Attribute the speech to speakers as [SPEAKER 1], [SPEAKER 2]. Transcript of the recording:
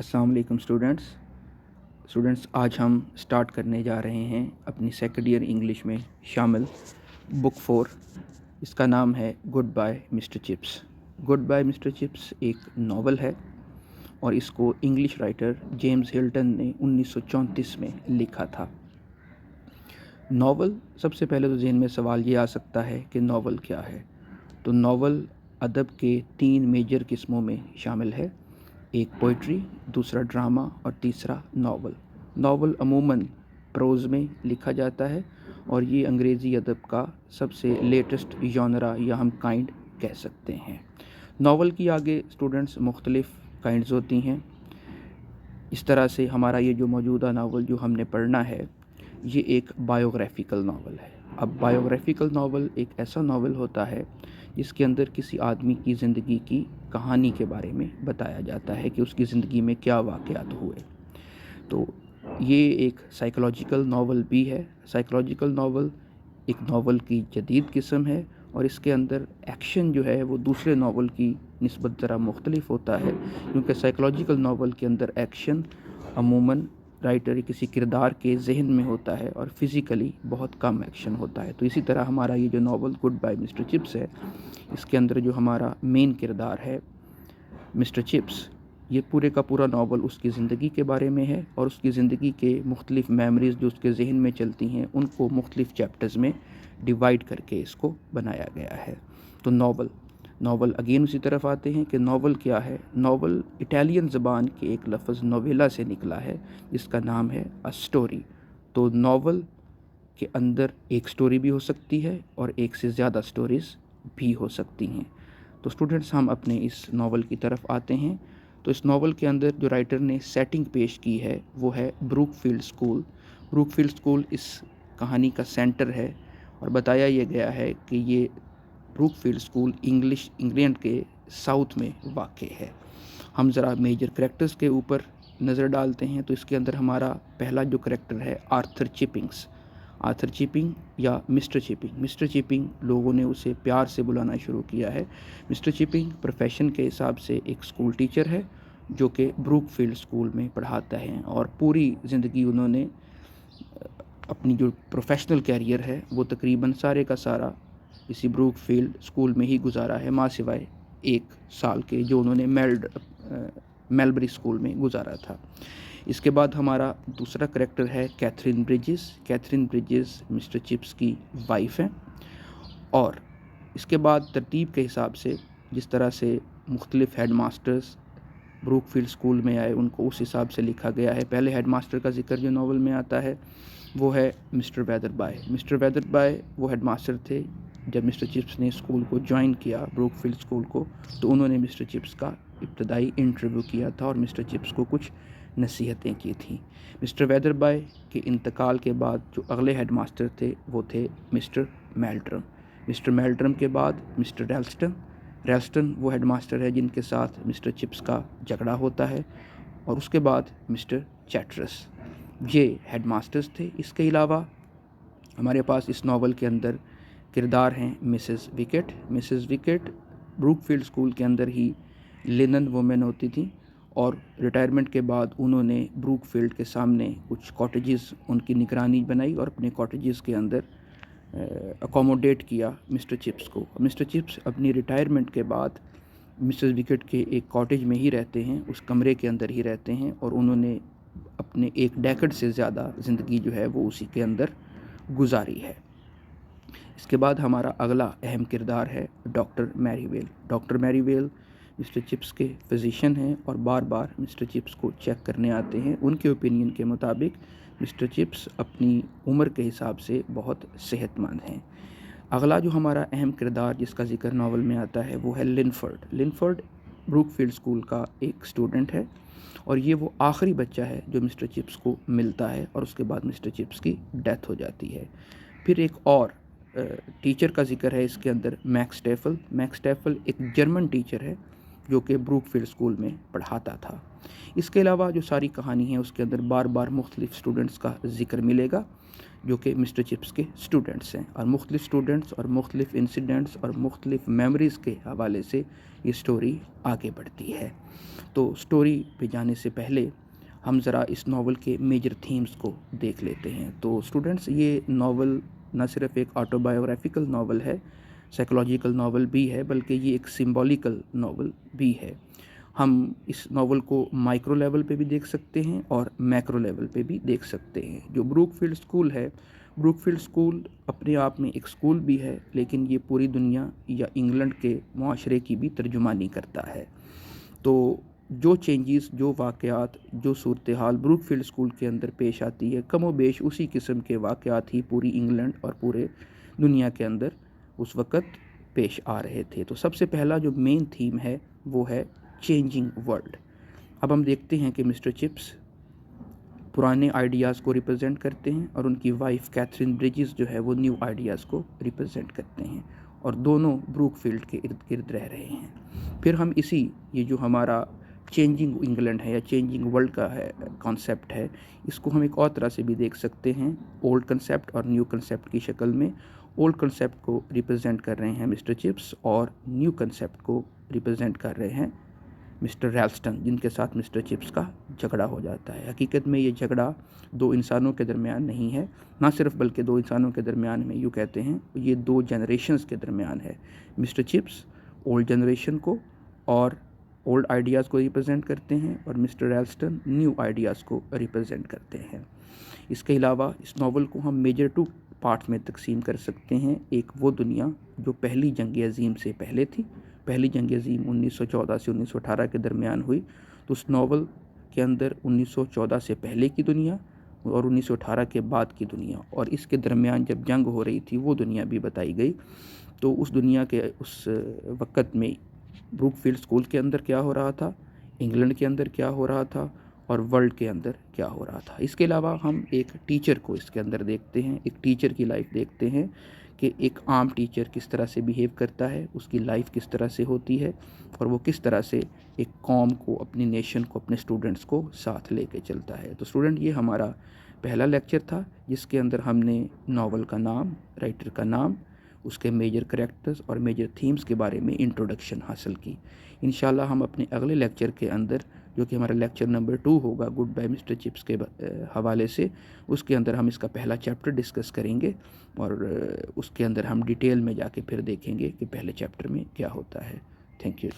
[SPEAKER 1] अस्सलाम वालेकुम स्टूडेंट्स आज हम स्टार्ट करने जा रहे हैं अपनी सेकंड ईयर इंग्लिश में शामिल बुक 4। इसका नाम है goodbye mister chips. Goodbye mister chips एक नावल है और इसको इंग्लिश राइटर जेम्स हिल्टन ने 1934 में लिखा था। नावल, सबसे पहले तो ज़हन में सवाल ये आ सकता है कि नावल क्या है। तो नावल अदब के 3 मेजर किस्मों में शामिल है, एक पोइट्री, दूसरा ड्रामा और तीसरा नावल। नावल अमूमन प्रोज़ में लिखा जाता है और ये अंग्रेज़ी अदब का सबसे लेटेस्ट जॉनरा या हम काइंड कह सकते हैं। नावल की आगे स्टूडेंट्स मुख्तलिफ़ काइंड्स होती हैं। इस तरह से हमारा ये जो मौजूदा नावल जो हमने पढ़ना है ये एक बायोग्राफिकल नावल है। अब बायोग्राफिकल नावल एक ऐसा नावल होता है जिसके अंदर किसी आदमी की ज़िंदगी की कहानी के बारे में बताया जाता है कि उसकी ज़िंदगी में क्या वाक़यात हुए। तो ये एक साइकोलॉजिकल नावल भी है। साइकोलॉजिकल नावल एक नावल की जदीद किस्म है और इसके अंदर एक्शन जो है वो दूसरे नावल की निस्बत ज़रा मुख्तलिफ होता है, क्योंकि साइकोलॉजिकल नावल के अंदर एक्शन अमूमन राइटर किसी किरदार के जहन में होता है और फिज़िकली बहुत कम एक्शन होता है। तो इसी तरह हमारा ये जो novel goodbye mister chips है, इसके अंदर जो हमारा मेन किरदार है मिस्टर चिप्स, ये पूरे का पूरा नावल उसकी ज़िंदगी के बारे में है और उसकी ज़िंदगी के मुख्तलिफ़ मेमोरीज़ जो उसके जहन में चलती हैं उनको मुख्तलिफ़ चैप्टर्स में डिवाइड करके इसको बनाया गया है। तो नावल अगेन उसी तरफ आते हैं कि नावल क्या है। नावल इटालियन ज़बान के एक लफ्ज़ नोवेला से निकला है जिसका नाम है अ स्टोरी। तो नावल के अंदर एक स्टोरी भी हो सकती है और एक से ज़्यादा स्टोरीज़ भी हो सकती हैं। तो स्टूडेंट्स हम अपने इस नावल की तरफ आते हैं। तो इस नावल के अंदर जो राइटर ने सेटिंग पेश की है वो है ब्रूकफील्ड स्कूल। ब्रूकफील्ड स्कूल इस कहानी का सेंटर है और बताया ये गया है कि ये ब्रूकफील्ड स्कूल इंग्लैंड के साउथ में वाक़ है। हम ज़रा मेजर करैक्टर्स के ऊपर नज़र डालते हैं। तो इसके अंदर हमारा पहला जो करैक्टर है आर्थर चिपिंग या मिस्टर चिपिंग लोगों ने उसे प्यार से बुलाना शुरू किया है। मिस्टर चिपिंग प्रोफेशन के हिसाब से एक स्कूल टीचर है जो कि ब्रूकफील्ड स्कूल में पढ़ाता है और पूरी ज़िंदगी उन्होंने अपनी जो प्रोफेशनल कैरियर है वो तकरीबन सारे का सारा इसी ब्रूकफील्ड स्कूल में ही गुजारा है, माँ सिवाय 1 साल के जो उन्होंने मेलबरी स्कूल में गुजारा था। इसके बाद हमारा दूसरा करैक्टर है कैथरीन ब्रिजेस मिस्टर चिप्स की वाइफ हैं। और इसके बाद तरतीब के हिसाब से जिस तरह से मुख्तलिफ़ हेड मास्टर्स ब्रूकफील्ड स्कूल में आए उनको उस हिसाब से लिखा गया है। पहले हेड मास्टर का जिक्र जो नावल में आता है वो है मिस्टर वेदरबाय। वो हेड मास्टर थे जब मिस्टर चिप्स ने स्कूल को ज्वाइन किया, ब्रूकफील्ड स्कूल को, तो उन्होंने मिस्टर चिप्स का इब्तदाई इंटरव्यू किया था और मिस्टर चिप्स को कुछ नसीहतें की थी। मिस्टर वेदरबाय के इंतकाल के बाद जो अगले हेड मास्टर थे वो थे मिस्टर मेल्ड्रम के बाद मिस्टर रेल्स्टन वो हेड मास्टर है जिनके साथ मिस्टर चिप्स का झगड़ा होता है, और उसके बाद मिस्टर चैटरस, ये हेड मास्टर्स थे। इसके अलावा हमारे पास इस नावल के अंदर किरदार हैं मिसेस विकेट ब्रूकफील्ड स्कूल के अंदर ही लिनन वुमेन होती थी और रिटायरमेंट के बाद उन्होंने ब्रूकफील्ड के सामने कुछ कॉटेजेस उनकी निगरानी बनाई और अपने कॉटेजेस के अंदर अकोमोडेट किया मिस्टर चिप्स को। मिस्टर चिप्स अपनी रिटायरमेंट के बाद मिसेस विकेट के एक कॉटेज में ही रहते हैं, उस कमरे के अंदर ही रहते हैं और उन्होंने अपने 1 डेकेड से ज़्यादा ज़िंदगी जो है वो उसी के अंदर गुजारी है। इसके बाद हमारा अगला अहम किरदार है डॉक्टर मैरीवेल मिस्टर चिप्स के फिजिशियन हैं और बार बार मिस्टर चिप्स को चेक करने आते हैं। उनके ओपिनियन के मुताबिक मिस्टर चिप्स अपनी उम्र के हिसाब से बहुत सेहतमंद हैं। अगला जो हमारा अहम किरदार जिसका जिक्र नावल में आता है वो है लिनफर्ड ब्रूकफील्ड स्कूल का एक स्टूडेंट है और ये वो आखिरी बच्चा है जो मिस्टर चिप्स को मिलता है और उसके बाद मिस्टर चिप्स की डेथ हो जाती है। फिर एक और टीचर का जिक्र है इसके अंदर मैक्स स्टेफल एक जर्मन टीचर है جو کہ بروک فیلڈ اسکول میں پڑھاتا تھا۔ اس کے علاوہ جو ساری کہانی ہے اس کے اندر بار بار مختلف اسٹوڈنٹس کا ذکر ملے گا جو کہ مسٹر چپس کے اسٹوڈنٹس ہیں، اور مختلف اسٹوڈنٹس اور مختلف انسیڈنٹس اور مختلف میموریز کے حوالے سے یہ سٹوری آگے بڑھتی ہے۔ تو سٹوری پہ جانے سے پہلے ہم ذرا اس ناول کے میجر تھیمز کو دیکھ لیتے ہیں۔ تو اسٹوڈنٹس، یہ ناول نہ صرف ایک آٹو بایوگرافیکل ناول ہے، سائیکولوجیکل ناول بھی ہے، بلکہ یہ ایک سمبولیکل ناول بھی ہے۔ ہم اس ناول کو مائکرو لیول پہ بھی دیکھ سکتے ہیں اور میکرو لیول پہ بھی دیکھ سکتے ہیں۔ جو بروک فیلڈ اسکول ہے، بروک فیلڈ اسکول اپنے آپ میں ایک اسکول بھی ہے، لیکن یہ پوری دنیا یا انگلینڈ کے معاشرے کی بھی ترجمانی کرتا ہے۔ تو جو چینجز، جو واقعات، جو صورتحال بروک فیلڈ اسکول کے اندر پیش آتی ہے، کم و بیش اسی قسم کے واقعات ہی پوری انگلینڈ اور پورے دنیا کے اندر اس وقت پیش آ رہے تھے۔ تو سب سے پہلا جو مین تھیم ہے وہ ہے چینجنگ ورلڈ۔ اب ہم دیکھتے ہیں کہ مسٹر چپس پرانے آئیڈیاز کو ریپرزینٹ کرتے ہیں اور ان کی وائف کیتھرین برجز جو ہے وہ نیو آئیڈیاز کو ریپرزینٹ کرتے ہیں، اور دونوں بروک فیلڈ کے ارد گرد رہ رہے ہیں۔ پھر ہم یہ جو ہمارا چینجنگ انگلینڈ ہے یا چینجنگ ورلڈ کا ہے کانسیپٹ ہے، اس کو ہم ایک اور طرح سے بھی دیکھ سکتے ہیں، اولڈ کنسیپٹ اور نیو کنسیپٹ کی شکل میں۔ اولڈ کنسیپٹ کو ریپرزینٹ کر رہے ہیں مسٹر چپس اور نیو کنسیپٹ کو ریپرزینٹ کر رہے ہیں مسٹر ریلسٹن، جن کے ساتھ مسٹر چپس کا جھگڑا ہو جاتا ہے۔ حقیقت میں یہ جھگڑا دو انسانوں کے درمیان نہیں ہے، نہ صرف بلکہ دو انسانوں کے درمیان میں، یوں کہتے ہیں یہ دو جنریشنز کے درمیان ہے۔ مسٹر چپس اولڈ جنریشن کو اور اولڈ آئیڈیاز کو ریپرزینٹ کرتے ہیں، اور مسٹر ریلسٹن نیو آئیڈیاز کو ریپرزینٹ کرتے ہیں۔ اس کے علاوہ اس ناول کو ہم میجر 2 پارٹس میں تقسیم کر سکتے ہیں۔ ایک وہ دنیا جو پہلی جنگ عظیم سے پہلے تھی، پہلی جنگ عظیم 1914 سے 1918 کے درمیان ہوئی، تو اس ناول کے اندر 1914 سے پہلے کی دنیا اور 1918 کے بعد کی دنیا، اور اس کے درمیان جب جنگ ہو رہی تھی وہ دنیا بھی بتائی گئی۔ تو اس دنیا کے اس وقت میں بروک فیلڈ اسکول کے اندر کیا ہو رہا تھا، انگلینڈ کے اندر کیا ہو رہا تھا، اور ورلڈ کے اندر کیا ہو رہا تھا۔ اس کے علاوہ ہم ایک ٹیچر کو اس کے اندر دیکھتے ہیں، ایک ٹیچر کی لائف دیکھتے ہیں کہ ایک عام ٹیچر کس طرح سے بیہیو کرتا ہے، اس کی لائف کس طرح سے ہوتی ہے، اور وہ کس طرح سے ایک قوم کو، اپنی نیشن کو، اپنے اسٹوڈنٹس کو ساتھ لے کے چلتا ہے۔ تو اسٹوڈنٹ، یہ ہمارا پہلا لیکچر تھا جس کے اندر ہم نے ناول کا نام، رائٹر کا نام، اس کے میجر کریکٹرز اور میجر تھیمز کے بارے میں انٹروڈکشن حاصل کی۔ انشاءاللہ ہم اپنے اگلے لیکچر کے اندر، جو کہ ہمارا لیکچر نمبر 2 ہوگا گڈ بائی مسٹر چپس کے حوالے سے، اس کے اندر ہم اس کا پہلا چیپٹر ڈسکس کریں گے، اور اس کے اندر ہم ڈیٹیل میں جا کے پھر دیکھیں گے کہ پہلے چیپٹر میں کیا ہوتا ہے۔ Thank you.